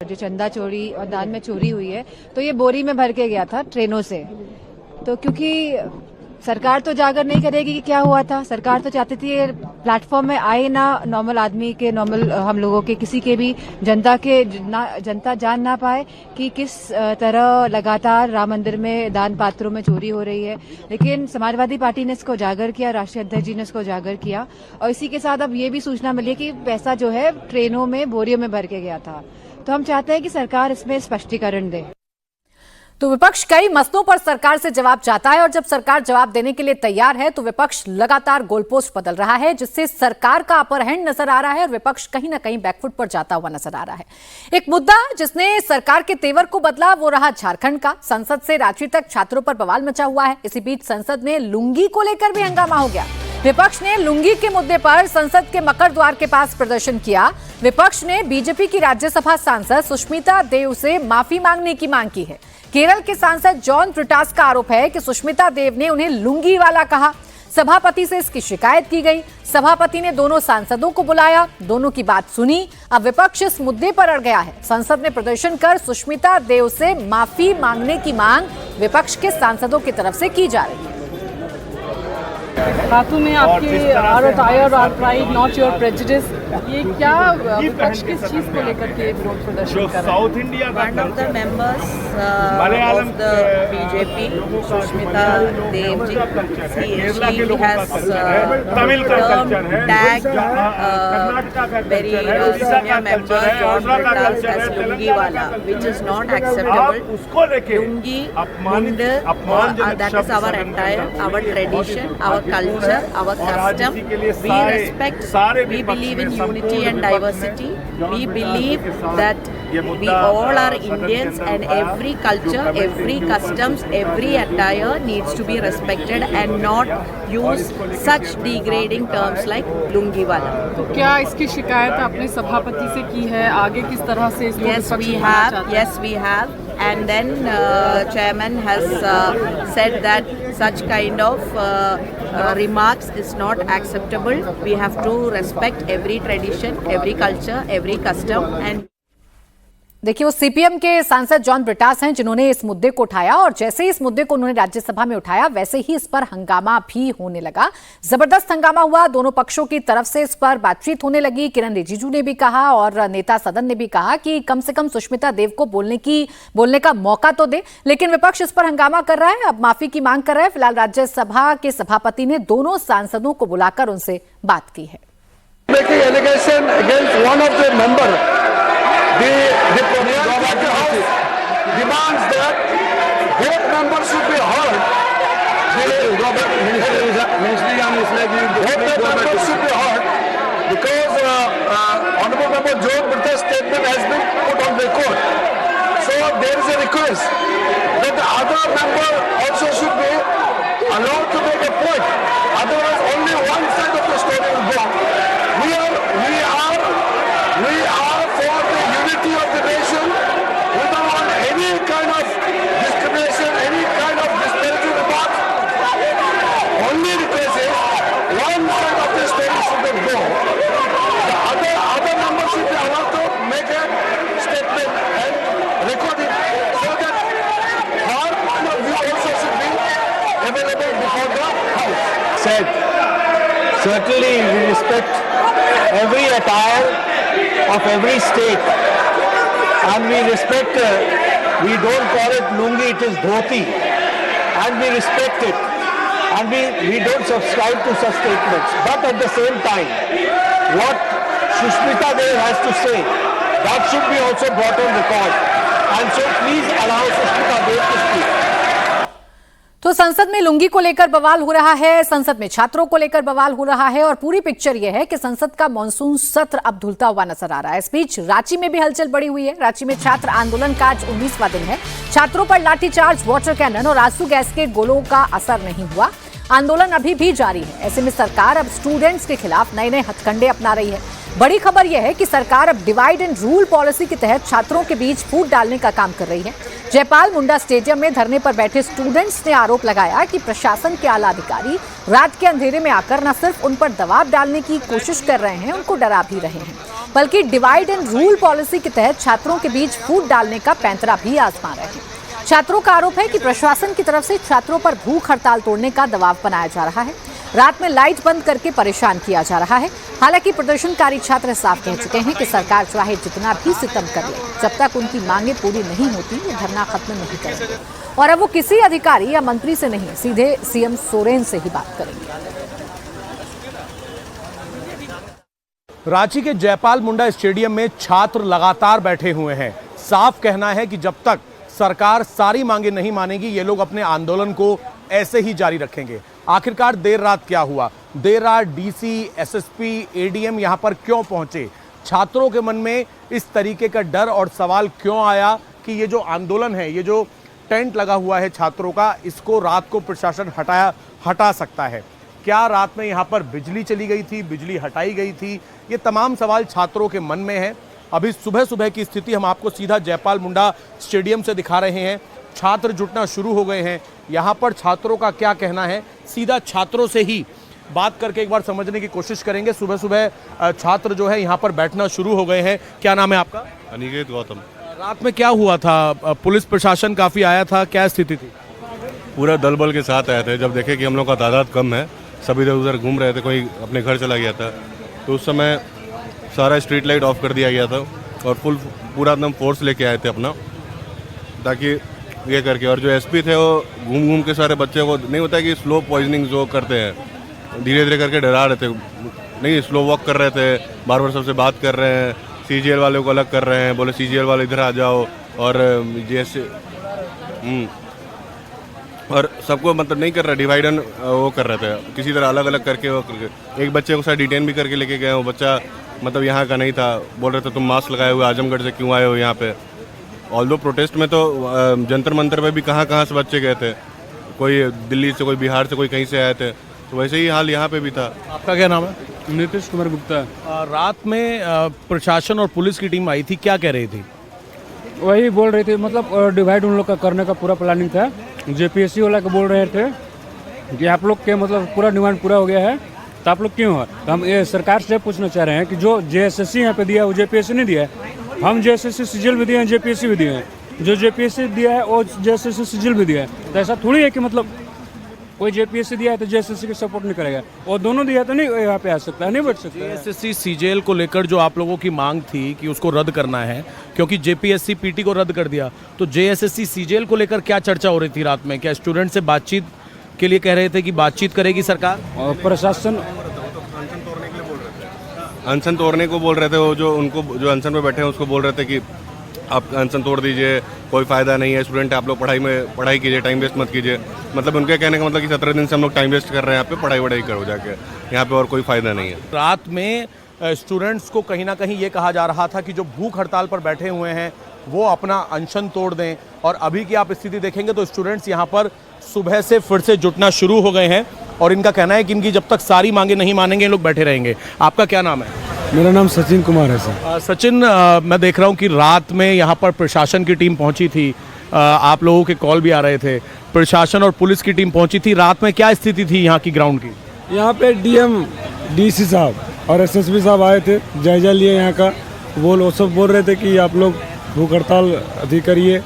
जो चंदा चोरी और दान में चोरी हुई है तो ये बोरी में भर के गया था ट्रेनों से। तो क्योंकि सरकार तो जागर नहीं करेगी कि क्या हुआ था, सरकार तो चाहती थी ये प्लेटफॉर्म में आए ना नॉर्मल आदमी के, नॉर्मल हम लोगों के, किसी के भी जनता जान ना पाए कि किस तरह लगातार राम मंदिर में दान पात्रों में चोरी हो रही है। लेकिन समाजवादी पार्टी ने इसको उजागर किया, राष्ट्रीय अध्यक्ष जी ने इसको उजागर किया और इसी के साथ अब ये भी सूचना मिली है कि पैसा जो है ट्रेनों में बोरियों में भर के गया था। तो हम चाहते हैं कि सरकार इसमें स्पष्टीकरण दे। तो विपक्ष कई मसलों पर सरकार से जवाब चाहता है और जब सरकार जवाब देने के लिए तैयार है तो विपक्ष लगातार गोलपोस्ट बदल रहा है, जिससे सरकार का अपर हैंड नजर आ रहा है और विपक्ष कहीं ना कहीं बैकफुट पर जाता हुआ नजर आ रहा है। एक मुद्दा जिसने सरकार के तेवर को बदला वो रहा झारखंड का। संसद से रांची तक छात्रों पर बवाल मचा हुआ है। इसी बीच संसद में लुंगी को लेकर भी हंगामा हो गया। विपक्ष ने लुंगी के मुद्दे पर संसद के मकर द्वार के पास प्रदर्शन किया। विपक्ष ने बीजेपी की राज्यसभा सांसद सुष्मिता देव से माफी मांगने की मांग की है। केरल के सांसद जॉन ब्रिटास का आरोप है कि सुष्मिता देव ने उन्हें लुंगी वाला कहा। सभापति से इसकी शिकायत की गई। सभापति ने दोनों सांसदों को बुलाया, दोनों की बात सुनी। अब विपक्ष इस मुद्दे पर अड़ गया है। संसद में प्रदर्शन कर सुष्मिता देव से माफी मांगने की मांग विपक्ष के सांसदों की तरफ से की जा रही है। हाथों में आपके our attire our pride not your prejudice, ये क्या विपक्ष किस चीज को लेकर के विरोध प्रदर्शन कर रहा है? South India One of the members of the BJP, Sushmita Dev ji, she has tagged very senior member John Britas as lungi wala, which is not acceptable. Lungi, mund, that is our attire, our tradition, our culture, our custom. We respect, we believe in unity and diversity. We believe that we all are Indians and every culture, every customs, every attire needs to be respected and not use such degrading terms like lungi wala. तो क्या इसकी शिकायत आपने सभापति से की है? आगे किस तरह से इसको Yes, we have. And then chairman has said that such kind of remarks is not acceptable. We have to respect every tradition, every culture, every custom. And देखिए, वो सीपीएम के सांसद जॉन ब्रिटास हैं जिन्होंने इस मुद्दे को उठाया और जैसे ही इस मुद्दे को उन्होंने राज्यसभा में उठाया वैसे ही इस पर हंगामा भी होने लगा। जबरदस्त हंगामा हुआ। दोनों पक्षों की तरफ से इस पर बातचीत होने लगी। किरण रिजिजू ने भी कहा और नेता सदन ने भी कहा कि कम से कम सुष्मिता देव को बोलने का मौका तो दे, लेकिन विपक्ष इस पर हंगामा कर रहा है। अब माफी की मांग कर रहा है। फिलहाल राज्यसभा के सभापति ने दोनों सांसदों को बुलाकर उनसे बात की है। The House demands that both members should be heard. Both the members should be heard because Honorable Member John Britas' statement has been put on record. So there is a request that the other member also should be allowed to make a point. Otherwise, only one side of the story will go. We are for the unity of the nation. We don't want any kind of discrimination, any kind of disparaging remarks. Only request is one side of the story should go. The other members should be allowed to make a statement and record it so that our point of view also should be available before the House. Said, certainly we respect every attire of every state, and we respect, we don't call it lungi, it is dhoti, and we respect it, and we don't subscribe to such statements. But at the same time, what Sushmita Dev has to say, that should be also brought on record, and so please allow Sushmita Dev to speak. तो संसद में लुंगी को लेकर बवाल हो रहा है, संसद में छात्रों को लेकर बवाल हो रहा है और पूरी पिक्चर यह है कि संसद का मॉनसून सत्र अब धुलता हुआ नजर आ रहा है। इस बीच रांची में भी हलचल बढ़ी हुई है। रांची में छात्र आंदोलन का आज 19वां दिन है। छात्रों पर लाठीचार्ज, वाटर कैनन और आंसू गैस के गोलों का असर नहीं हुआ। आंदोलन अभी भी जारी है। ऐसे में सरकार अब स्टूडेंट्स के खिलाफ नए नए हथकंडे अपना रही है। बड़ी खबर यह है कि सरकार अब डिवाइड एंड रूल पॉलिसी के तहत छात्रों के बीच फूट डालने का काम कर रही है। जयपाल मुंडा स्टेडियम में धरने पर बैठे स्टूडेंट्स ने आरोप लगाया कि प्रशासन के आला अधिकारी रात के अंधेरे में आकर न सिर्फ उन पर दबाव डालने की कोशिश कर रहे हैं, उनको डरा भी रहे हैं, बल्कि डिवाइड एंड रूल पॉलिसी के तहत छात्रों के बीच फूट डालने का पैंतरा भी आजमा रहे हैं। छात्रों का आरोप है कि प्रशासन की तरफ से छात्रों पर भूख हड़ताल तोड़ने का दबाव बनाया जा रहा है। रात में लाइट बंद करके परेशान किया जा रहा है। हालांकि प्रदर्शनकारी छात्र साफ कह चुके हैं कि सरकार चाहे जितना भी सितम कर ले, जब तक उनकी मांगे पूरी नहीं होती वो धरना खत्म नहीं करेंगे। और अब वो किसी अधिकारी या मंत्री से नहीं, सीधे सीएम सोरेन से ही बात करेंगे। रांची के जयपाल मुंडा स्टेडियम में छात्र लगातार बैठे हुए हैं। साफ कहना है कि जब तक सरकार सारी मांगे नहीं मानेगी, ये लोग अपने आंदोलन को ऐसे ही जारी रखेंगे। आखिरकार देर रात क्या हुआ? देर रात डीसी, एसएसपी, एडीएम यहां पर क्यों पहुंचे? छात्रों के मन में इस तरीके का डर और सवाल क्यों आया कि ये जो आंदोलन है, ये जो टेंट लगा हुआ है छात्रों का, इसको रात को प्रशासन हटा सकता है? क्या रात में यहाँ पर बिजली चली गई थी, बिजली हटाई गई थी? ये तमाम सवाल छात्रों के मन में है। अभी सुबह सुबह की स्थिति हम आपको सीधा जयपाल मुंडा स्टेडियम से दिखा रहे हैं। छात्र जुटना शुरू हो गए हैं। यहाँ पर छात्रों का क्या कहना है, सीधा छात्रों से ही बात करके एक बार समझने की कोशिश करेंगे। सुबह सुबह छात्र जो है यहाँ पर बैठना शुरू हो गए हैं। क्या नाम है आपका? अनिकेत गौतम। रात में क्या हुआ था? पुलिस प्रशासन काफी आया था, क्या स्थिति थी? पूरा दल बल के साथ आए थे। जब देखे कि हम लोग का तादाद कम है, सब इधर उधर घूम रहे थे, कोई अपने घर चला गया था, तो उस समय सारा स्ट्रीट लाइट ऑफ कर दिया गया था और पूरा एकदम फोर्स लेके आए थे अपना, ताकि ये करके। और जो एसपी थे वो घूम घूम के सारे बच्चे को, नहीं होता कि स्लो पॉइजनिंग जो करते हैं, धीरे धीरे करके डरा रहे थे। नहीं, स्लो वॉक कर रहे थे, बार बार सबसे बात कर रहे हैं, सीजीएल वाले को अलग कर रहे हैं, बोले सीजीएल वाले इधर आ जाओ, और जैसे और सबको मतलब नहीं कर रहे, डिवाइड एंड वो कर रहे थे, किसी तरह अलग अलग करके वो करके। एक बच्चे को साथ डिटेन भी करके लेके गए। वो बच्चा मतलब यहाँ का नहीं था, बोल रहे थे तुम मास्क लगाए हुए आजमगढ़ से क्यों आए हो यहाँ पे। ऑल्दो प्रोटेस्ट में तो जंतर मंतर पे भी कहाँ से बच्चे गए थे, कोई दिल्ली से, कोई बिहार से, कोई कहीं से आए थे, तो वैसे ही हाल यहाँ पे भी था। आपका क्या नाम है? नीतीश कुमार गुप्ता। रात में प्रशासन और पुलिस की टीम आई थी, क्या कह रही थी? वही बोल रहे थे, मतलब डिवाइड उन लोग का करने का पूरा प्लानिंग था। जेपीएससी वाला को बोल रहे थे कि आप लोग के मतलब पूरा डिमांड पूरा हो गया है, तो आप लोग क्यों है? तो हम ये सरकार से पूछना चाह रहे हैं कि जो जेएसएससी यहाँ पे दिया है वो जेपीएससी नहीं दिया है। हम जेएसएससी सीजीएल भी दिए हैं, जेपीएससी भी दिए हैं। जो जेपीएससी दिया है वो जेएसएससी सीजीएल भी दिया है। तो ऐसा थोड़ी है कि मतलब कोई जेपीएससी दिया है तो जेएसएससी को सपोर्ट नहीं करेगा, और दोनों दिया तो नहीं यहाँ पे आ सकता है, नहीं बैठ सकता। जेएसएससी सीजीएल को लेकर जो आप लोगों की मांग थी कि उसको रद्द करना है, क्योंकि जेपीएससी पीटी को रद्द कर दिया, तो जेएसएससी सीजीएल को लेकर क्या चर्चा हो रही थी रात में? क्या स्टूडेंट से बातचीत के लिए कह रहे थे कि बातचीत करेगी सरकार? और प्रशासन अनशन तोड़ने को बोल रहे थे। वो जो उनको जो अनशन पे बैठे हैं उसको बोल रहे थे कि आप अनशन तोड़ दीजिए, कोई फ़ायदा नहीं है, स्टूडेंट आप लोग पढ़ाई कीजिए, टाइम वेस्ट मत कीजिए। मतलब उनके कहने का मतलब कि 17 दिन से हम लोग टाइम वेस्ट कर रहे हैं यहाँ पे, पढ़ाई करो जाके, यहाँ पे और कोई फ़ायदा नहीं है। रात में स्टूडेंट्स को कहीं ना कहीं ये कहा जा रहा था कि जो भूख हड़ताल पर बैठे हुए हैं वो अपना अनशन तोड़ दें, और अभी की आप स्थिति देखेंगे तो स्टूडेंट्स यहाँ पर सुबह से फिर से जुटना शुरू हो गए हैं, और इनका कहना है कि इनकी जब तक सारी मांगे नहीं मानेंगे लोग बैठे रहेंगे। आपका क्या नाम है? मेरा नाम सचिन कुमार है सर। सचिन, मैं देख रहा हूँ कि रात में यहाँ पर प्रशासन की टीम पहुँची थी, आप लोगों के कॉल भी आ रहे थे, प्रशासन और पुलिस की टीम पहुँची थी। रात में क्या स्थिति थी यहाँ की ग्राउंड की? यहाँ पे डीएम, डीसी साहब और एसएसपी साहब आए थे, जायजा लिए यहाँ का। वो सब बोल रहे थे कि आप लोग भूख हड़ताल अधिक करिए,